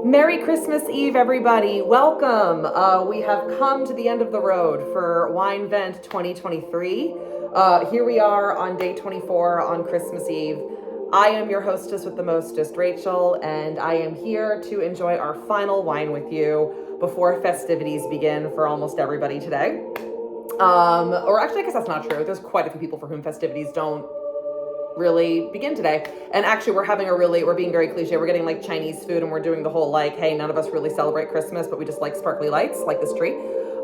Merry Christmas Eve, everybody. Welcome. We have come to the end of the road for Winevent 2023. Here we are on day 24 on Christmas Eve. I am your hostess with the mostest, Rachel, and I am here to enjoy our final wine with you before festivities begin for almost everybody today. Or actually, I guess that's not true. There's quite a few people for whom festivities don't really begin today. And actually we're being very cliche. We're getting like Chinese food and we're doing the whole like, hey, none of us really celebrate Christmas, but we just like sparkly lights like this tree.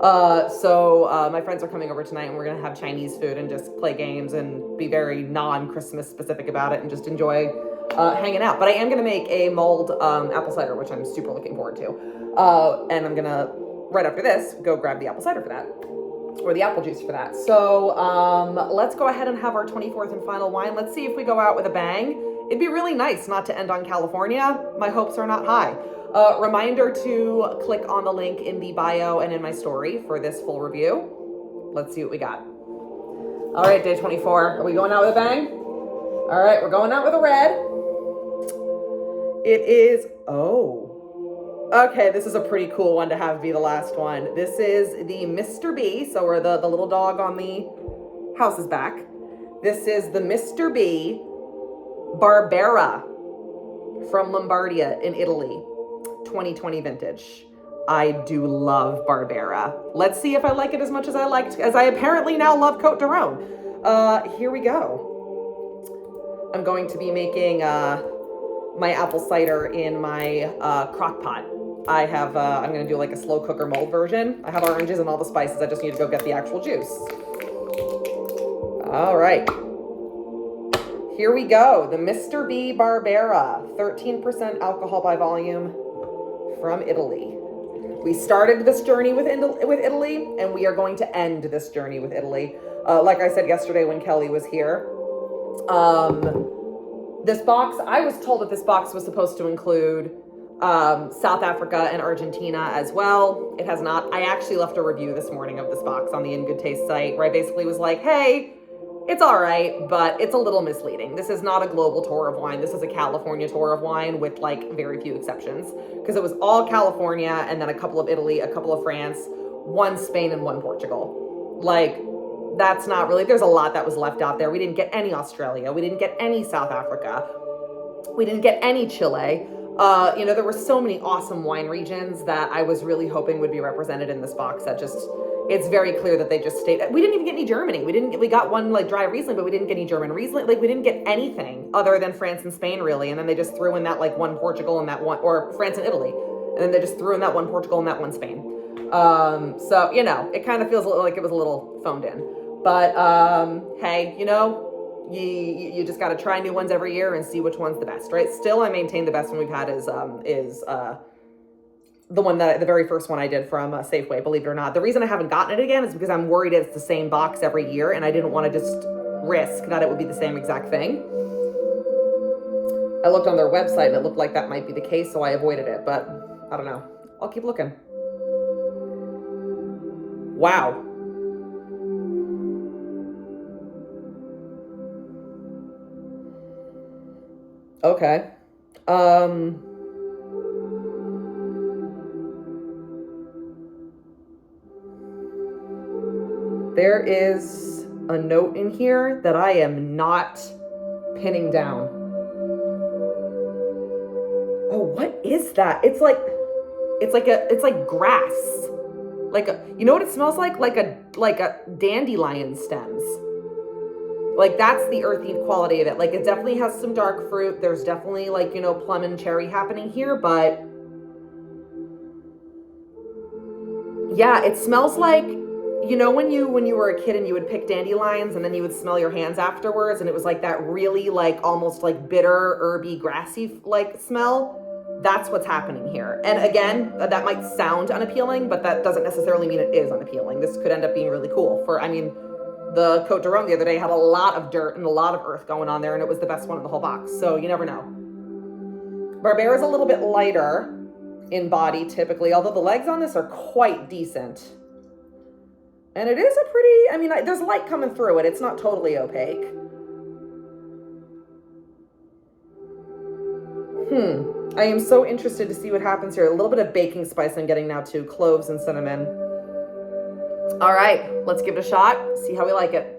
So my friends are coming over tonight and we're going to have Chinese food and just play games and be very non-Christmas specific about it and just enjoy hanging out. But I am going to make a mulled apple cider, which I'm super looking forward to. And I'm going to, right after this, go grab the apple cider for that. Or the apple juice for that. So let's go ahead and have our 24th and final wine. Let's see if we go out with a bang. It'd be really nice not to end on California. My hopes are not high. Reminder to click on the link in the bio and in my story for this full review. Let's see what we got. All right, day 24. Are we going out with a bang? All right, we're going out with a red. It is, okay, this is a pretty cool one to have be the last one. This is the Mr. B, so we're the little dog on the house's back. This is the Mr. B Barbera from Lombardia in Italy, 2020 vintage. I do love Barbera. Let's see if I like it as much as I apparently now love Côte d'Aron. Here we go. I'm going to be making my apple cider in my crock pot. I'm going to do like a slow cooker mold version. I have oranges and all the spices. I just need to go get the actual juice. All right. Here we go. The Mr. B Barbera, 13% alcohol by volume from Italy. We started this journey with Italy, and we are going to end this journey with Italy. Like I said yesterday when Kelly was here, this box, I was told that this box was supposed to include South Africa and Argentina as well. It has not. I actually left a review this morning of this box on the In Good Taste site where I basically was like, hey, it's all right, but it's a little misleading. This is not a global tour of wine. This is a California tour of wine with like very few exceptions, because it was all California and then a couple of Italy, a couple of France, one Spain and one Portugal. Like, that's not really, there's a lot that was left out there. We didn't get any Australia. We didn't get any South Africa. We didn't get any Chile. There were so many awesome wine regions that I was really hoping would be represented in this box that just, it's very clear that they just stayed. We didn't even get any Germany. We got one like dry Riesling, but we didn't get any German Riesling. Like we didn't get anything other than France and Spain really. And then they just threw in that like one Portugal and that one, or France and Italy. And then they just threw in that one Portugal and that one Spain. So, it kind of feels a little like it was a little phoned in. But hey, you just got to try new ones every year and see which one's the best, right? Still, I maintain the best one we've had is the one the very first one I did from Safeway, believe it or not. The reason I haven't gotten it again is because I'm worried it's the same box every year and I didn't want to just risk that it would be the same exact thing. I looked on their website and it looked like that might be the case, so I avoided it, but I don't know. I'll keep looking. Wow. Okay. There is a note in here that I am not pinning down. Oh, what is that? It's like grass. You know what it smells like? Like a dandelion stems. Like that's the earthy quality of it. Like it definitely has some dark fruit. There's definitely like, plum and cherry happening here, but yeah, it smells like, when you were a kid and you would pick dandelions and then you would smell your hands afterwards and it was like that really like almost like bitter, herby, grassy like smell. That's what's happening here. And again, that might sound unappealing, but that doesn't necessarily mean it is unappealing. This could end up being really cool the Côte d'Aron the other day had a lot of dirt and a lot of earth going on there, and it was the best one in the whole box. So you never know. Barbera is a little bit lighter in body typically, although the legs on this are quite decent. And it is a pretty, there's light coming through it. It's not totally opaque. I am so interested to see what happens here. A little bit of baking spice I'm getting now too. Cloves and cinnamon. All right, let's give it a shot. See how we like it.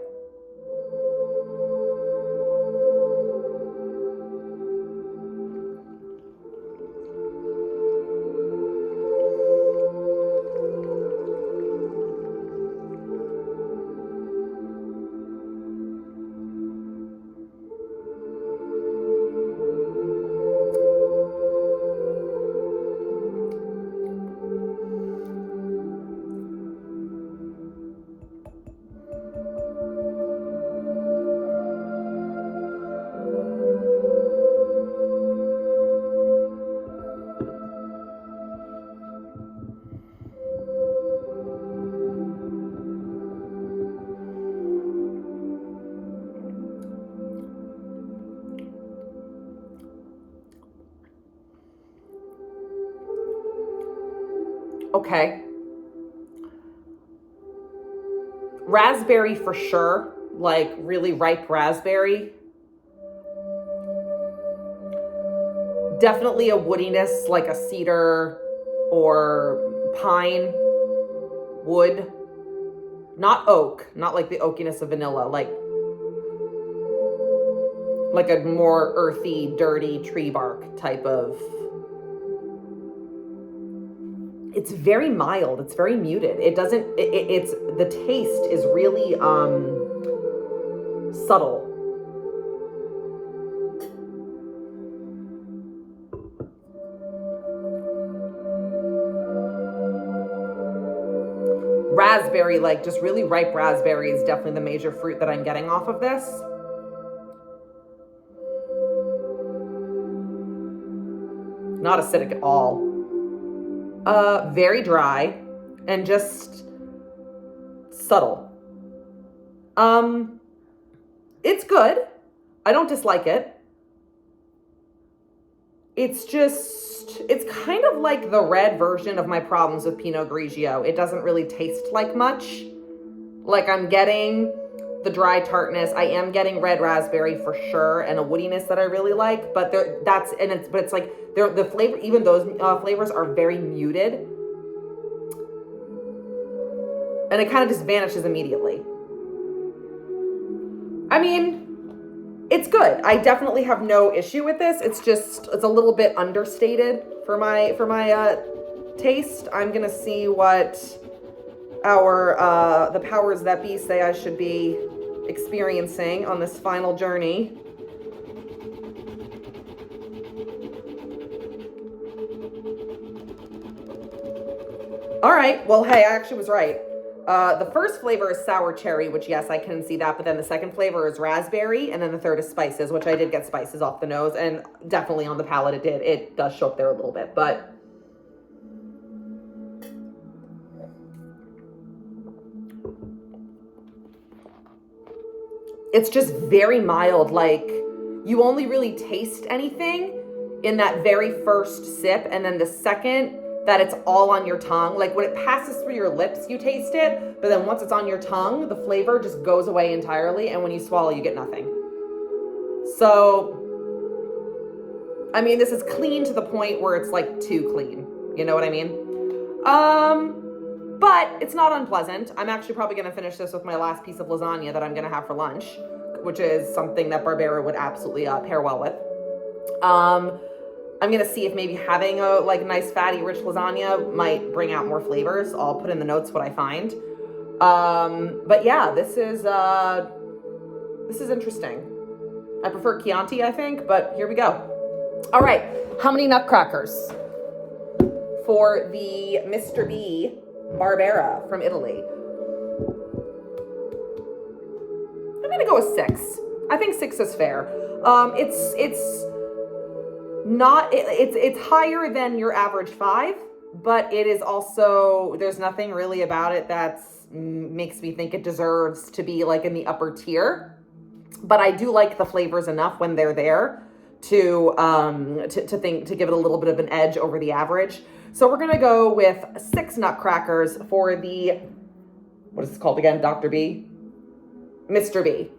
Okay. Raspberry for sure, like really ripe raspberry. Definitely a woodiness, like a cedar or pine wood. Not oak, not like the oakiness of vanilla, like a more earthy, dirty tree bark type of. It's very mild. It's very muted. It doesn't, it's, the taste is really subtle. Raspberry, like just really ripe raspberry is definitely the major fruit that I'm getting off of this. Not acidic at all. Very dry and just subtle. It's good. I don't dislike it. It's just, it's kind of like the red version of my problems with Pinot Grigio. It doesn't really taste like much. Like I'm getting the dry tartness. I am getting red raspberry for sure, and a woodiness that I really like. But it's like the flavor. Even those flavors are very muted, and it kind of just vanishes immediately. I mean, it's good. I definitely have no issue with this. It's a little bit understated for my taste. I'm gonna see what the powers that be say I should be experiencing on this final journey. All right, well, hey, I actually was right. The first flavor is sour cherry, which yes, I can see that, but then the second flavor is raspberry, and then the third is spices, which I did get spices off the nose, and definitely on the palate it does show up there a little bit, but it's just very mild. Like you only really taste anything in that very first sip, and then the second that it's all on your tongue. Like when it passes through your lips, you taste it, but then once it's on your tongue, the flavor just goes away entirely, and when you swallow, you get nothing. So, I mean, this is clean to the point where it's like too clean. You know what I mean? But it's not unpleasant. I'm actually probably going to finish this with my last piece of lasagna that I'm going to have for lunch, which is something that Barbera would absolutely pair well with. I'm going to see if maybe having a like nice fatty rich lasagna might bring out more flavors. I'll put in the notes what I find. But yeah, this is interesting. I prefer Chianti, I think, but here we go. All right. How many nutcrackers for the Mr. B Barbera from Italy? I'm going to go with 6. I think 6 is fair. It's higher than your average 5, but it is also, there's nothing really about it that makes me think it deserves to be like in the upper tier. But I do like the flavors enough when they're there to give it a little bit of an edge over the average. So we're gonna go with 6 nutcrackers for the, what is this called again? Dr. B? Mr. B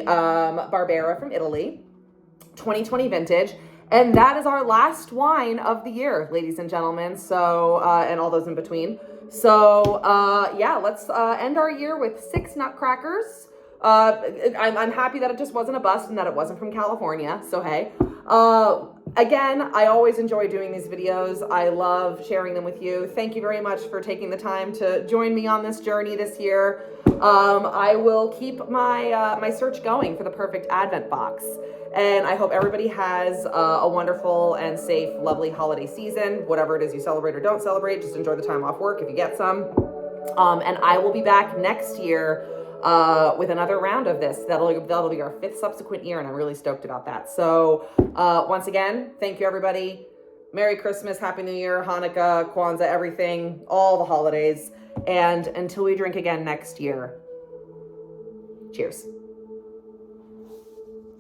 Barbera from Italy, 2020 vintage. And that is our last wine of the year, ladies and gentlemen. So, and all those in between. So, yeah, let's end our year with 6 nutcrackers. I'm happy that it just wasn't a bust and that it wasn't from California. So, hey. Again, I always enjoy doing these videos. I love sharing them with you. Thank you very much for taking the time to join me on this journey this year. I will keep my my search going for the perfect Advent box. And I hope everybody has a wonderful and safe, lovely holiday season. Whatever it is you celebrate or don't celebrate, just enjoy the time off work if you get some. And I will be back next year with another round of this. That'll be our 5th subsequent year, and I'm really stoked about that. So once again, thank you, everybody. Merry Christmas, Happy New Year, Hanukkah, Kwanzaa, everything, all the holidays. And until we drink again next year, cheers.